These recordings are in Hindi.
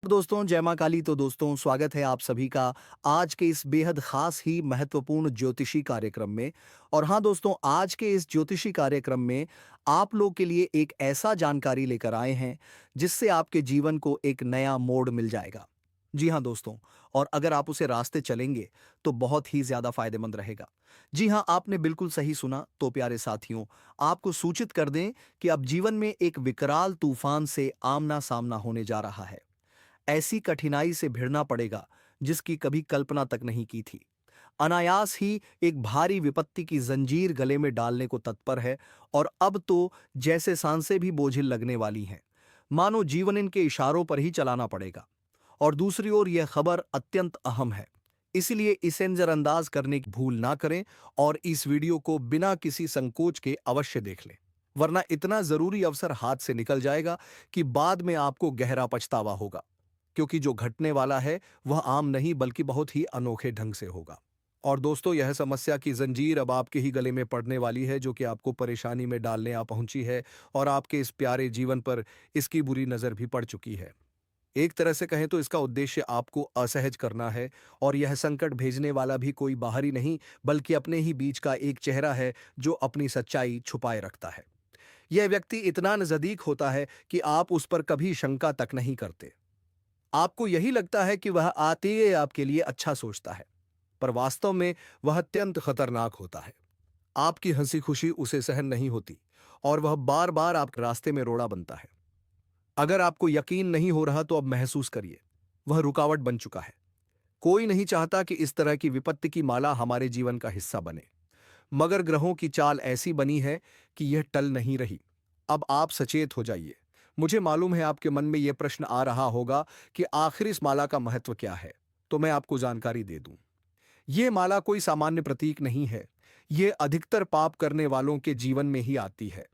दोस्तों जय माँ काली। तो दोस्तों स्वागत है आप सभी का आज के इस बेहद खास ही महत्वपूर्ण ज्योतिषी कार्यक्रम में। और हाँ दोस्तों, आज के इस ज्योतिषी कार्यक्रम में आप लोग के लिए एक ऐसा जानकारी लेकर आए हैं जिससे आपके जीवन को एक नया मोड़ मिल जाएगा। जी हाँ दोस्तों, और अगर आप उसे रास्ते चलेंगे तो बहुत ही ज्यादा फायदेमंद रहेगा। जी हाँ, आपने बिल्कुल सही सुना। तो प्यारे साथियों, आपको सूचित कर दें कि अब जीवन में एक विकराल तूफान से आमना सामना होने जा रहा है। ऐसी कठिनाई से भिड़ना पड़ेगा जिसकी कभी कल्पना तक नहीं की थी। अनायास ही एक भारी विपत्ति की जंजीर गले में डालने को तत्पर है। और अब तो जैसे सांसें भी बोझिल लगने वाली हैं, मानो जीवन इनके इशारों पर ही चलाना पड़ेगा। और दूसरी ओर यह खबर अत्यंत अहम है, इसलिए इसे नजरअंदाज करने की भूल ना करें और इस वीडियो को बिना किसी संकोच के अवश्य देख लें, वरना इतना जरूरी अवसर हाथ से निकल जाएगा कि बाद में आपको गहरा पछतावा होगा। क्योंकि जो घटने वाला है वह आम नहीं बल्कि बहुत ही अनोखे ढंग से होगा। और दोस्तों, यह समस्या की जंजीर अब आपके ही गले में पड़ने वाली है, जो कि आपको परेशानी में डालने आ पहुंची है और आपके इस प्यारे जीवन पर इसकी बुरी नजर भी पड़ चुकी है। एक तरह से कहें तो इसका उद्देश्य आपको असहज करना है। और यह संकट भेजने वाला भी कोई बाहरी नहीं बल्कि अपने ही बीच का एक चेहरा है जो अपनी सच्चाई छुपाए रखता है। यह व्यक्ति इतना नजदीक होता है कि आप उस पर कभी शंका तक नहीं करते। आपको यही लगता है कि वह आते ही आपके लिए अच्छा सोचता है, पर वास्तव में वह अत्यंत खतरनाक होता है। आपकी हंसी खुशी उसे सहन नहीं होती और वह बार बार आपके रास्ते में रोड़ा बनता है। अगर आपको यकीन नहीं हो रहा तो अब महसूस करिए, वह रुकावट बन चुका है। कोई नहीं चाहता कि इस तरह की विपत्ति की माला हमारे जीवन का हिस्सा बने, मगर ग्रहों की चाल ऐसी बनी है कि यह टल नहीं रही। अब आप सचेत हो जाइए। मुझे मालूम है आपके मन में यह प्रश्न आ रहा होगा कि आखिर इस माला का महत्व क्या है। तो मैं आपको जानकारी दे दूं। यह माला कोई सामान्य प्रतीक नहीं है। यह अधिकतर पाप करने वालों के जीवन में ही आती है।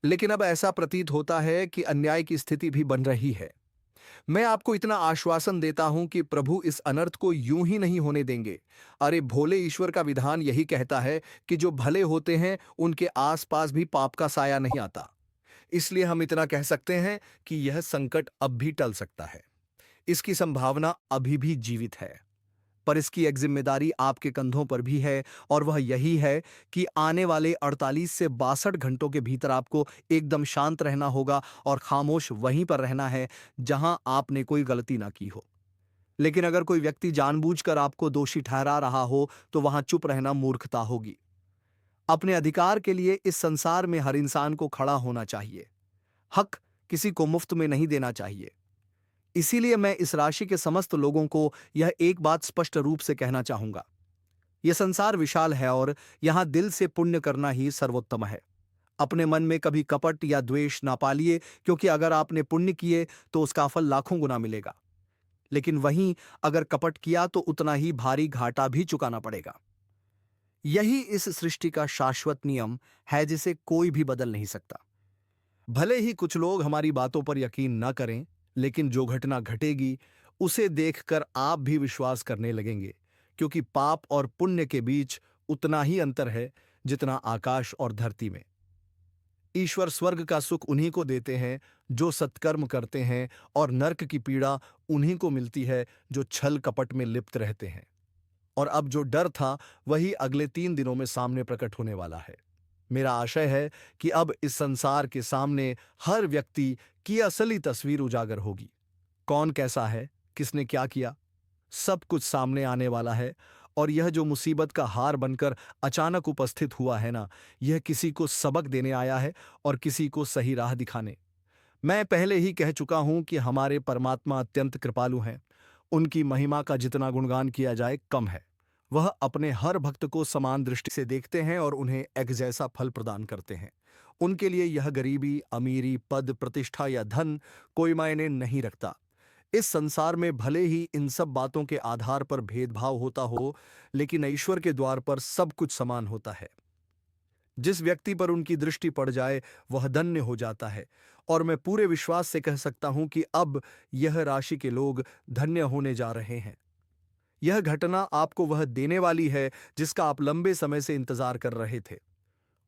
लेकिन अब ऐसा प्रतीत होता है कि अन्याय की स्थिति भी बन रही है। मैं आपको इतना आश्वासन देता हूं कि प्रभु इस अनर्थ को यूं ही नहीं होने देंगे। अरे भोले ईश्वर का विधान यही कहता है कि जो भले होते हैं उनके आसपास भी पाप का साया नहीं आता। इसलिए हम इतना कह सकते हैं कि यह संकट अब भी टल सकता है। इसकी संभावना अभी भी जीवित है। पर इसकी एक जिम्मेदारी आपके कंधों पर भी है, और वह यही है कि आने वाले 48 से 62 घंटों के भीतर आपको एकदम शांत रहना होगा और खामोश वहीं पर रहना है जहां आपने कोई गलती ना की हो। लेकिन अगर कोई व्यक्ति जानबूझकर आपको दोषी ठहरा रहा हो तो वहां चुप रहना मूर्खता होगी। अपने अधिकार के लिए इस संसार में हर इंसान को खड़ा होना चाहिए। हक किसी को मुफ्त में नहीं देना चाहिए। इसीलिए मैं इस राशि के समस्त लोगों को यह एक बात स्पष्ट रूप से कहना चाहूंगा। यह संसार विशाल है और यहां दिल से पुण्य करना ही सर्वोत्तम है। अपने मन में कभी कपट या द्वेष ना पालिए, क्योंकि अगर आपने पुण्य किए तो उसका फल लाखों गुना मिलेगा। लेकिन वहीं अगर कपट किया तो उतना ही भारी घाटा भी चुकाना पड़ेगा। यही इस सृष्टि का शाश्वत नियम है जिसे कोई भी बदल नहीं सकता। भले ही कुछ लोग हमारी बातों पर यकीन न करें, लेकिन जो घटना घटेगी उसे देखकर आप भी विश्वास करने लगेंगे, क्योंकि पाप और पुण्य के बीच उतना ही अंतर है जितना आकाश और धरती में। ईश्वर स्वर्ग का सुख उन्हीं को देते हैं जो सत्कर्म करते हैं, और नरक की पीड़ा उन्हीं को मिलती है जो छल कपट में लिप्त रहते हैं। और अब जो डर था वही अगले 3 दिनों में सामने प्रकट होने वाला है। मेरा आशय है कि अब इस संसार के सामने हर व्यक्ति की असली तस्वीर उजागर होगी। कौन कैसा है, किसने क्या किया, सब कुछ सामने आने वाला है। और यह जो मुसीबत का हार बनकर अचानक उपस्थित हुआ है ना, यह किसी को सबक देने आया है और किसी को सही राह दिखाने। मैं पहले ही कह चुका हूं कि हमारे परमात्मा अत्यंत कृपालु हैं। उनकी महिमा का जितना गुणगान किया जाए कम है। वह अपने हर भक्त को समान दृष्टि से देखते हैं और उन्हें एक जैसा फल प्रदान करते हैं। उनके लिए यह गरीबी, अमीरी, पद, प्रतिष्ठा या धन कोई मायने नहीं रखता। इस संसार में भले ही इन सब बातों के आधार पर भेदभाव होता हो, लेकिन ईश्वर के द्वार पर सब कुछ समान होता है। जिस व्यक्ति पर उनकी दृष्टि पड़ जाए वह धन्य हो जाता है। और मैं पूरे विश्वास से कह सकता हूं कि अब यह राशि के लोग धन्य होने जा रहे हैं। यह घटना आपको वह देने वाली है जिसका आप लंबे समय से इंतजार कर रहे थे,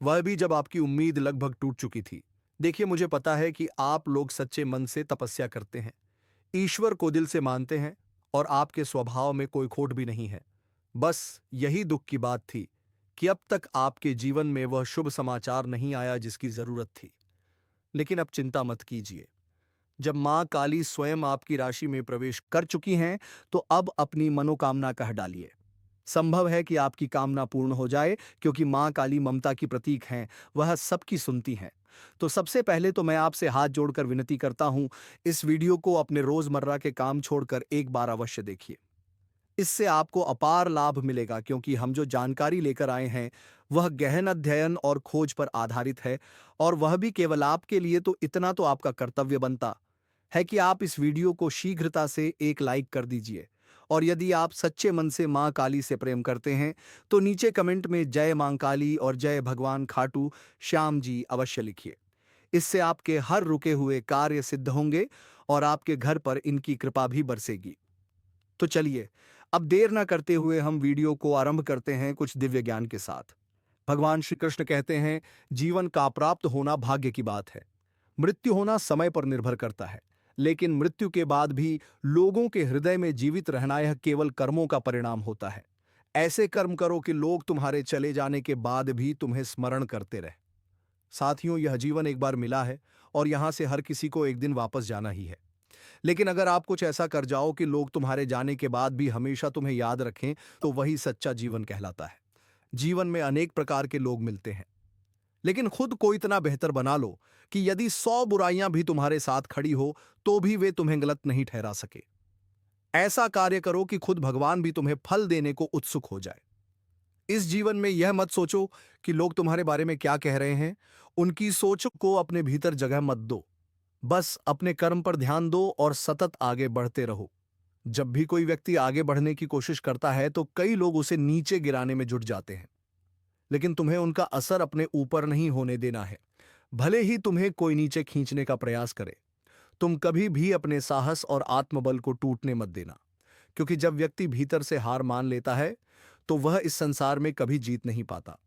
वह भी जब आपकी उम्मीद लगभग टूट चुकी थी। देखिए, मुझे पता है कि आप लोग सच्चे मन से तपस्या करते हैं, ईश्वर को दिल से मानते हैं और आपके स्वभाव में कोई खोट भी नहीं है। बस यही दुख की बात थी कि अब तक आपके जीवन में वह शुभ समाचार नहीं आया जिसकी जरूरत थी। लेकिन अब चिंता मत कीजिए। जब मां काली स्वयं आपकी राशि में प्रवेश कर चुकी हैं, तो अब अपनी मनोकामना कह डालिए। संभव है कि आपकी कामना पूर्ण हो जाए, क्योंकि मां काली ममता की प्रतीक हैं, वह सबकी सुनती हैं। तो सबसे पहले तो मैं आपसे हाथ जोड़कर विनती करता हूं, इस वीडियो को अपने रोजमर्रा के काम छोड़कर एक बार अवश्य देखिए। इससे आपको अपार लाभ मिलेगा, क्योंकि हम जो जानकारी लेकर आए हैं वह गहन अध्ययन और खोज पर आधारित है, और वह भी केवल आपके लिए। तो इतना तो आपका कर्तव्य बनता है कि आप इस वीडियो को शीघ्रता से एक लाइक कर दीजिए। और यदि आप सच्चे मन से मां काली से प्रेम करते हैं, तो नीचे कमेंट में जय मां काली और जय भगवान खाटू श्याम जी अवश्य लिखिए। इससे आपके हर रुके हुए कार्य सिद्ध होंगे और आपके घर पर इनकी कृपा भी बरसेगी। तो चलिए, अब देर न करते हुए हम वीडियो को आरंभ करते हैं कुछ दिव्य ज्ञान के साथ। भगवान श्री कृष्ण कहते हैं, जीवन का प्राप्त होना भाग्य की बात है। मृत्यु होना समय पर निर्भर करता है, लेकिन मृत्यु के बाद भी लोगों के हृदय में जीवित रहना यह केवल कर्मों का परिणाम होता है। ऐसे कर्म करो कि लोग तुम्हारे चले जाने के बाद भी तुम्हें स्मरण करते रहे। साथियों, यह जीवन एक बार मिला है और यहां से हर किसी को एक दिन वापस जाना ही है। लेकिन अगर आप कुछ ऐसा कर जाओ कि लोग तुम्हारे जाने के बाद भी हमेशा तुम्हें याद रखें, तो वही सच्चा जीवन कहलाता है। जीवन में अनेक प्रकार के लोग मिलते हैं, लेकिन खुद को इतना बेहतर बना लो कि यदि 100 बुराइयां भी तुम्हारे साथ खड़ी हो, तो भी वे तुम्हें गलत नहीं ठहरा सके। ऐसा कार्य करो कि खुद भगवान भी तुम्हें फल देने को उत्सुक हो जाए। इस जीवन में यह मत सोचो कि लोग तुम्हारे बारे में क्या कह रहे हैं। उनकी सोच को अपने भीतर जगह मत दो। बस अपने कर्म पर ध्यान दो और सतत आगे बढ़ते रहो। जब भी कोई व्यक्ति आगे बढ़ने की कोशिश करता है, तो कई लोग उसे नीचे गिराने में जुट जाते हैं, लेकिन तुम्हें उनका असर अपने ऊपर नहीं होने देना है। भले ही तुम्हें कोई नीचे खींचने का प्रयास करे, तुम कभी भी अपने साहस और आत्मबल को टूटने मत देना, क्योंकि जब व्यक्ति भीतर से हार मान लेता है, तो वह इस संसार में कभी जीत नहीं पाता।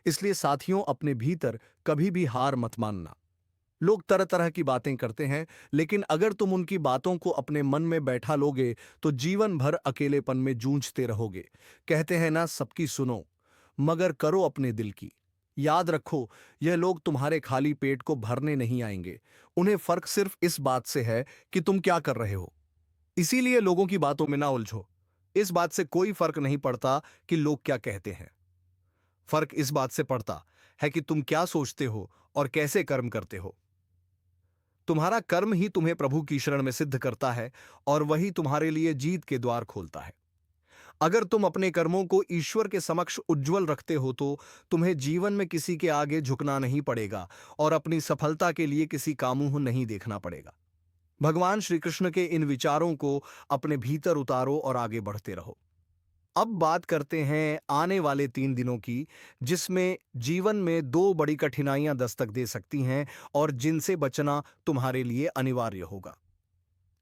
इसलिए साथियों, अपने भीतर कभी भी हार मत मानना। लोग तरह तरह की बातें करते हैं, लेकिन अगर तुम उनकी बातों को अपने मन में बैठा लोगे, तो जीवन भर अकेलेपन में जूझते रहोगे। कहते हैं ना, सबकी सुनो मगर करो अपने दिल की। याद रखो, यह लोग तुम्हारे खाली पेट को भरने नहीं आएंगे। उन्हें फर्क सिर्फ इस बात से है कि तुम क्या कर रहे हो। इसीलिए लोगों की बातों में ना उलझो। इस बात से कोई फर्क नहीं पड़ता कि लोग क्या कहते हैं। फर्क इस बात से पड़ता है कि तुम क्या सोचते हो और कैसे कर्म करते हो। तुम्हारा कर्म ही तुम्हें प्रभु की शरण में सिद्ध करता है, और वही तुम्हारे लिए जीत के द्वार खोलता है। अगर तुम अपने कर्मों को ईश्वर के समक्ष उज्जवल रखते हो, तो तुम्हें जीवन में किसी के आगे झुकना नहीं पड़ेगा और अपनी सफलता के लिए किसी का मुंह नहीं देखना पड़ेगा। भगवान श्री कृष्ण के इन विचारों को अपने भीतर उतारो और आगे बढ़ते रहो। अब बात करते हैं आने वाले 3 दिनों की, जिसमें जीवन में 2 बड़ी कठिनाइयां दस्तक दे सकती हैं और जिनसे बचना तुम्हारे लिए अनिवार्य होगा।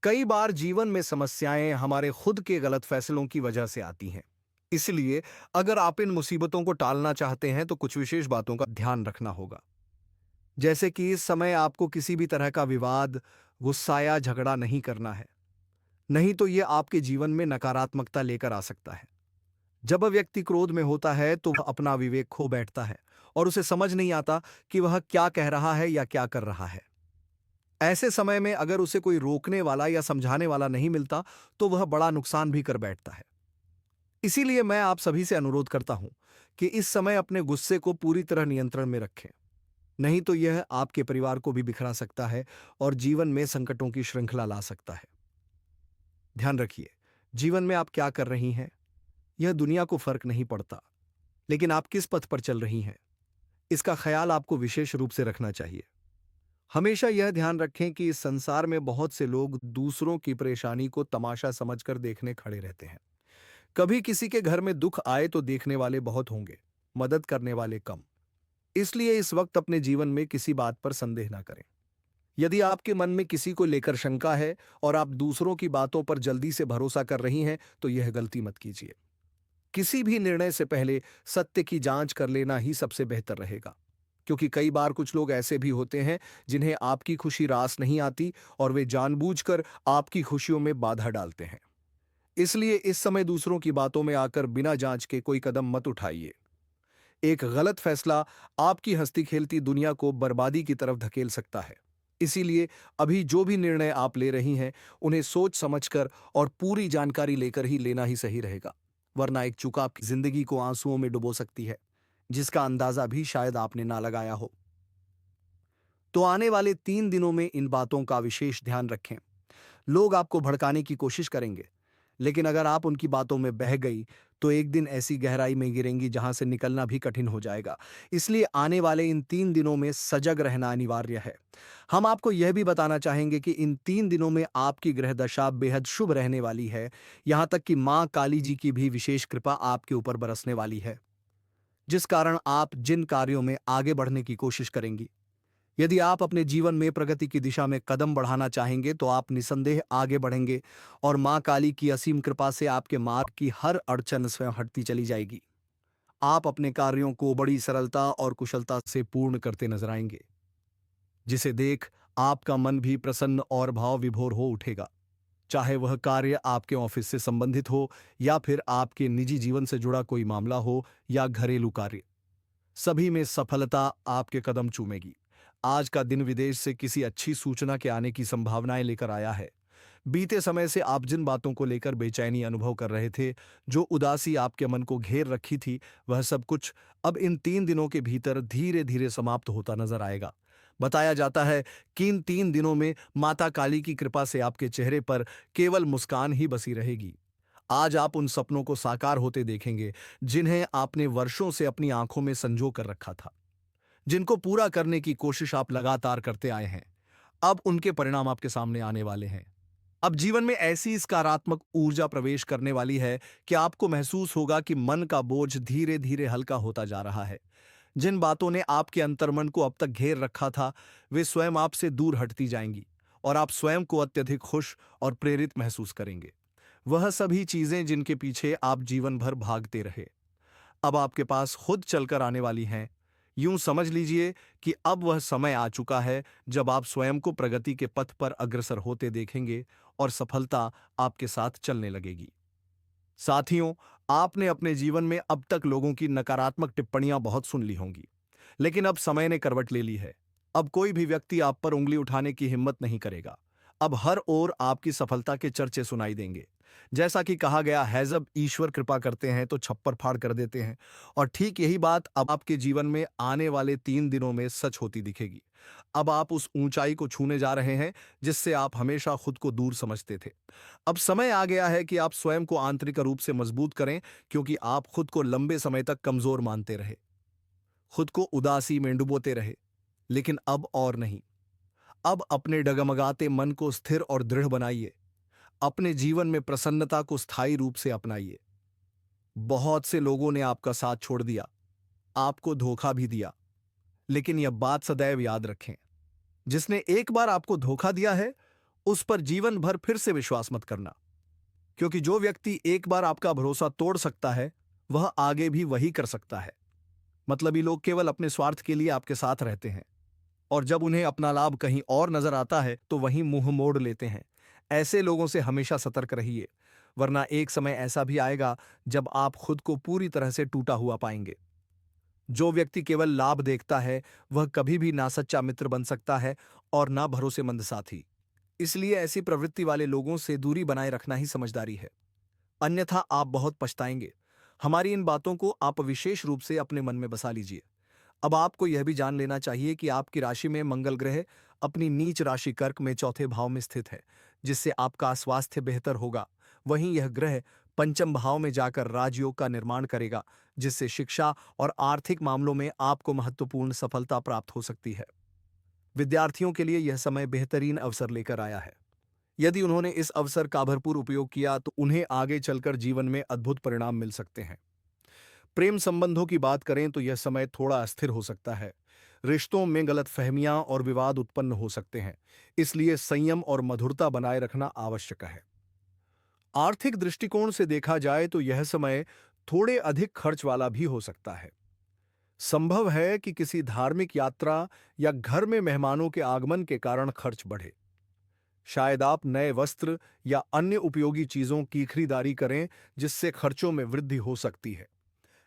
कई बार जीवन में समस्याएं हमारे खुद के गलत फैसलों की वजह से आती हैं। इसलिए अगर आप इन मुसीबतों को टालना चाहते हैं, तो कुछ विशेष बातों का ध्यान रखना होगा। जैसे कि इस समय आपको किसी भी तरह का विवाद, गुस्सा या झगड़ा नहीं करना है। नहीं तो यह आपके जीवन में नकारात्मकता लेकर आ सकता है। जब व्यक्ति क्रोध में होता है, तो वह अपना विवेक खो बैठता है और उसे समझ नहीं आता कि वह क्या कह रहा है या क्या कर रहा है। ऐसे समय में अगर उसे कोई रोकने वाला या समझाने वाला नहीं मिलता, तो वह बड़ा नुकसान भी कर बैठता है। इसीलिए मैं आप सभी से अनुरोध करता हूं कि इस समय अपने गुस्से को पूरी तरह नियंत्रण में रखें। नहीं तो यह आपके परिवार को भी बिखरा सकता है और जीवन में संकटों की श्रृंखला ला सकता है। ध्यान रखिए, जीवन में आप क्या कर रही हैं, यह दुनिया को फर्क नहीं पड़ता, लेकिन आप किस पथ पर चल रही हैं, इसका ख्याल आपको विशेष रूप से रखना चाहिए। हमेशा यह ध्यान रखें कि इस संसार में बहुत से लोग दूसरों की परेशानी को तमाशा समझकर देखने खड़े रहते हैं। कभी किसी के घर में दुख आए तो देखने वाले बहुत होंगे, मदद करने वाले कम। इसलिए इस वक्त अपने जीवन में किसी बात पर संदेह ना करें। यदि आपके मन में किसी को लेकर शंका है और आप दूसरों की बातों पर जल्दी से भरोसा कर रही हैं, तो यह गलती मत कीजिए। किसी भी निर्णय से पहले सत्य की जांच कर लेना ही सबसे बेहतर रहेगा, क्योंकि कई बार कुछ लोग ऐसे भी होते हैं जिन्हें आपकी खुशी रास नहीं आती और वे जानबूझकर आपकी खुशियों में बाधा डालते हैं। इसलिए इस समय दूसरों की बातों में आकर बिना जांच के कोई कदम मत उठाइए। एक गलत फैसला आपकी हंसती खेलती दुनिया को बर्बादी की तरफ धकेल सकता है। इसीलिए अभी जो भी निर्णय आप ले रही हैं, उन्हें सोच समझकर और पूरी जानकारी लेकर ही लेना ही सही रहेगा। वरना एक चूक आपकी जिंदगी को आंसुओं में डुबो सकती है, जिसका अंदाजा भी शायद आपने ना लगाया हो। तो आने वाले 3 दिनों में इन बातों का विशेष ध्यान रखें। लोग आपको भड़काने की कोशिश करेंगे, लेकिन अगर आप उनकी बातों में बह गई, तो एक दिन ऐसी गहराई में गिरेंगी जहां से निकलना भी कठिन हो जाएगा। इसलिए आने वाले इन 3 दिनों में सजग रहना अनिवार्य है। हम आपको यह भी बताना चाहेंगे कि इन 3 दिनों में आपकी ग्रह दशा बेहद शुभ रहने वाली है। यहां तक कि मां काली जी की भी विशेष कृपा आपके ऊपर बरसने वाली है, जिस कारण आप जिन कार्यों में आगे बढ़ने की कोशिश करेंगी, यदि आप अपने जीवन में प्रगति की दिशा में कदम बढ़ाना चाहेंगे, तो आप निसंदेह आगे बढ़ेंगे और मां काली की असीम कृपा से आपके मार्ग की हर अड़चन स्वयं हटती चली जाएगी। आप अपने कार्यों को बड़ी सरलता और कुशलता से पूर्ण करते नजर आएंगे, जिसे देख आपका मन भी प्रसन्न और भाव विभोर हो उठेगा। चाहे वह कार्य आपके ऑफिस से संबंधित हो या फिर आपके निजी जीवन से जुड़ा कोई मामला हो या घरेलू कार्य, सभी में सफलता आपके कदम चूमेगी। आज का दिन विदेश से किसी अच्छी सूचना के आने की संभावनाएं लेकर आया है। बीते समय से आप जिन बातों को लेकर बेचैनी अनुभव कर रहे थे, जो उदासी आपके मन को घेर रखी थी, वह सब कुछ अब इन 3 दिनों के भीतर धीरे धीरे समाप्त होता नजर आएगा। बताया जाता है कि इन 3 दिनों में माता काली की कृपा से आपके चेहरे पर केवल मुस्कान ही बसी रहेगी। आज आप उन सपनों को साकार होते देखेंगे जिन्हें आपने वर्षों से अपनी आंखों में संजो कर रखा था, जिनको पूरा करने की कोशिश आप लगातार करते आए हैं। अब उनके परिणाम आपके सामने आने वाले हैं। अब जीवन में ऐसी सकारात्मक ऊर्जा प्रवेश करने वाली है कि आपको महसूस होगा कि मन का बोझ धीरे धीरे हल्का होता जा रहा है। जिन बातों ने आपके अंतर्मन को अब तक घेर रखा था, वे स्वयं आपसे दूर हटती जाएंगी और आप स्वयं को अत्यधिक खुश और प्रेरित महसूस करेंगे। वह सभी चीजें जिनके पीछे आप जीवन भर भागते रहे, अब आपके पास खुद चलकर आने वाली हैं। यूं समझ लीजिए कि अब वह समय आ चुका है जब आप स्वयं को प्रगति के पथ पर अग्रसर होते देखेंगे और सफलता आपके साथ चलने लगेगी। साथियों, आपने अपने जीवन में अब तक लोगों की नकारात्मक टिप्पणियां बहुत सुन ली होंगी, लेकिन अब समय ने करवट ले ली है। अब कोई भी व्यक्ति आप पर उंगली उठाने की हिम्मत नहीं करेगा। अब हर ओर आपकी सफलता के चर्चे सुनाई देंगे। जैसा कि कहा गया है, जब ईश्वर कृपा करते हैं तो छप्पर फाड़ कर देते हैं, और ठीक यही बात अब आपके जीवन में आने वाले 3 दिनों में सच होती दिखेगी। अब आप उस ऊंचाई को छूने जा रहे हैं जिससे आप हमेशा खुद को दूर समझते थे। अब समय आ गया है कि आप स्वयं को आंतरिक रूप से मजबूत करें, क्योंकि आप खुद को लंबे समय तक कमजोर मानते रहे, खुद को उदासी में डुबोते रहे। लेकिन अब और नहीं। अब अपने डगमगाते मन को स्थिर और दृढ़ बनाइए। अपने जीवन में प्रसन्नता को स्थायी रूप से अपनाइए। बहुत से लोगों ने आपका साथ छोड़ दिया, आपको धोखा भी दिया, लेकिन यह बात सदैव याद रखें, जिसने एक बार आपको धोखा दिया है, उस पर जीवन भर फिर से विश्वास मत करना। क्योंकि जो व्यक्ति एक बार आपका भरोसा तोड़ सकता है, वह आगे भी वही कर सकता है। मतलबी लोग केवल अपने स्वार्थ के लिए आपके साथ रहते हैं, और जब उन्हें अपना लाभ कहीं और नजर आता है तो वहीं मुंह मोड़ लेते हैं। ऐसे लोगों से हमेशा सतर्क रहिए, वरना एक समय ऐसा भी आएगा जब आप खुद को पूरी तरह से टूटा हुआ पाएंगे। जो व्यक्ति केवल लाभ देखता है, वह कभी भी ना सच्चा मित्र बन सकता है और ना भरोसेमंद साथी। इसलिए ऐसी प्रवृत्ति वाले लोगों से दूरी बनाए रखना ही समझदारी है, अन्यथा आप बहुत पछताएंगे। हमारी इन बातों को आप विशेष रूप से अपने मन में बसा लीजिए। अब आपको यह भी जान लेना चाहिए कि आपकी राशि में मंगल ग्रह अपनी नीच राशि कर्क में चौथे भाव में स्थित है, जिससे आपका स्वास्थ्य बेहतर होगा। वहीं यह ग्रह पंचम भाव में जाकर राजयोग का निर्माण करेगा, जिससे शिक्षा और आर्थिक मामलों में आपको महत्वपूर्ण सफलता प्राप्त हो सकती है। विद्यार्थियों के लिए यह समय बेहतरीन अवसर लेकर आया है। यदि उन्होंने इस अवसर का भरपूर उपयोग किया तो उन्हें आगे चलकर जीवन में अद्भुत परिणाम मिल सकते हैं। प्रेम संबंधों की बात करें तो यह समय थोड़ा अस्थिर हो सकता है। रिश्तों में गलतफहमियां और विवाद उत्पन्न हो सकते हैं, इसलिए संयम और मधुरता बनाए रखना आवश्यक है। आर्थिक दृष्टिकोण से देखा जाए तो यह समय थोड़े अधिक खर्च वाला भी हो सकता है। संभव है कि किसी धार्मिक यात्रा या घर में मेहमानों के आगमन के कारण खर्च बढ़े। शायद आप नए वस्त्र या अन्य उपयोगी चीजों की खरीदारी करें, जिससे खर्चों में वृद्धि हो सकती है।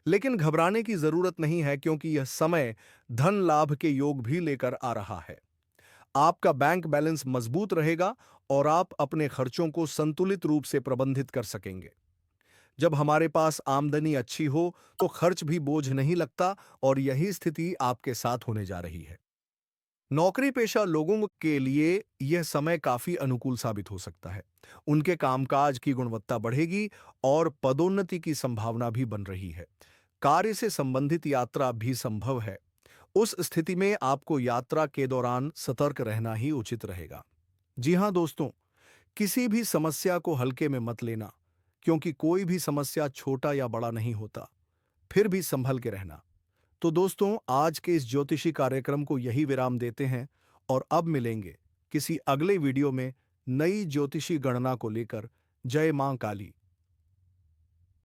लेकिन घबराने की जरूरत नहीं है, क्योंकि यह समय धन लाभ के योग भी लेकर आ रहा है। आपका बैंक बैलेंस मजबूत रहेगा और आप अपने खर्चों को संतुलित रूप से प्रबंधित कर सकेंगे। जब हमारे पास आमदनी अच्छी हो, तो खर्च भी बोझ नहीं लगता, और यही स्थिति आपके साथ होने जा रही है। नौकरी पेशा लोगों के लिए यह समय काफी अनुकूल साबित हो सकता है। उनके कामकाज की गुणवत्ता बढ़ेगी और पदोन्नति की संभावना भी बन रही है। कार्य से संबंधित यात्रा भी संभव है। उस स्थिति में आपको यात्रा के दौरान सतर्क रहना ही उचित रहेगा। जी हाँ दोस्तों, किसी भी समस्या को हल्के में मत लेना, क्योंकि कोई भी समस्या छोटा या बड़ा नहीं होता। फिर भी संभल के रहना। तो दोस्तों, आज के इस ज्योतिषी कार्यक्रम को यही विराम देते हैं, और अब मिलेंगे किसी अगले वीडियो में नई ज्योतिषी गणना को लेकर। जय मां काली।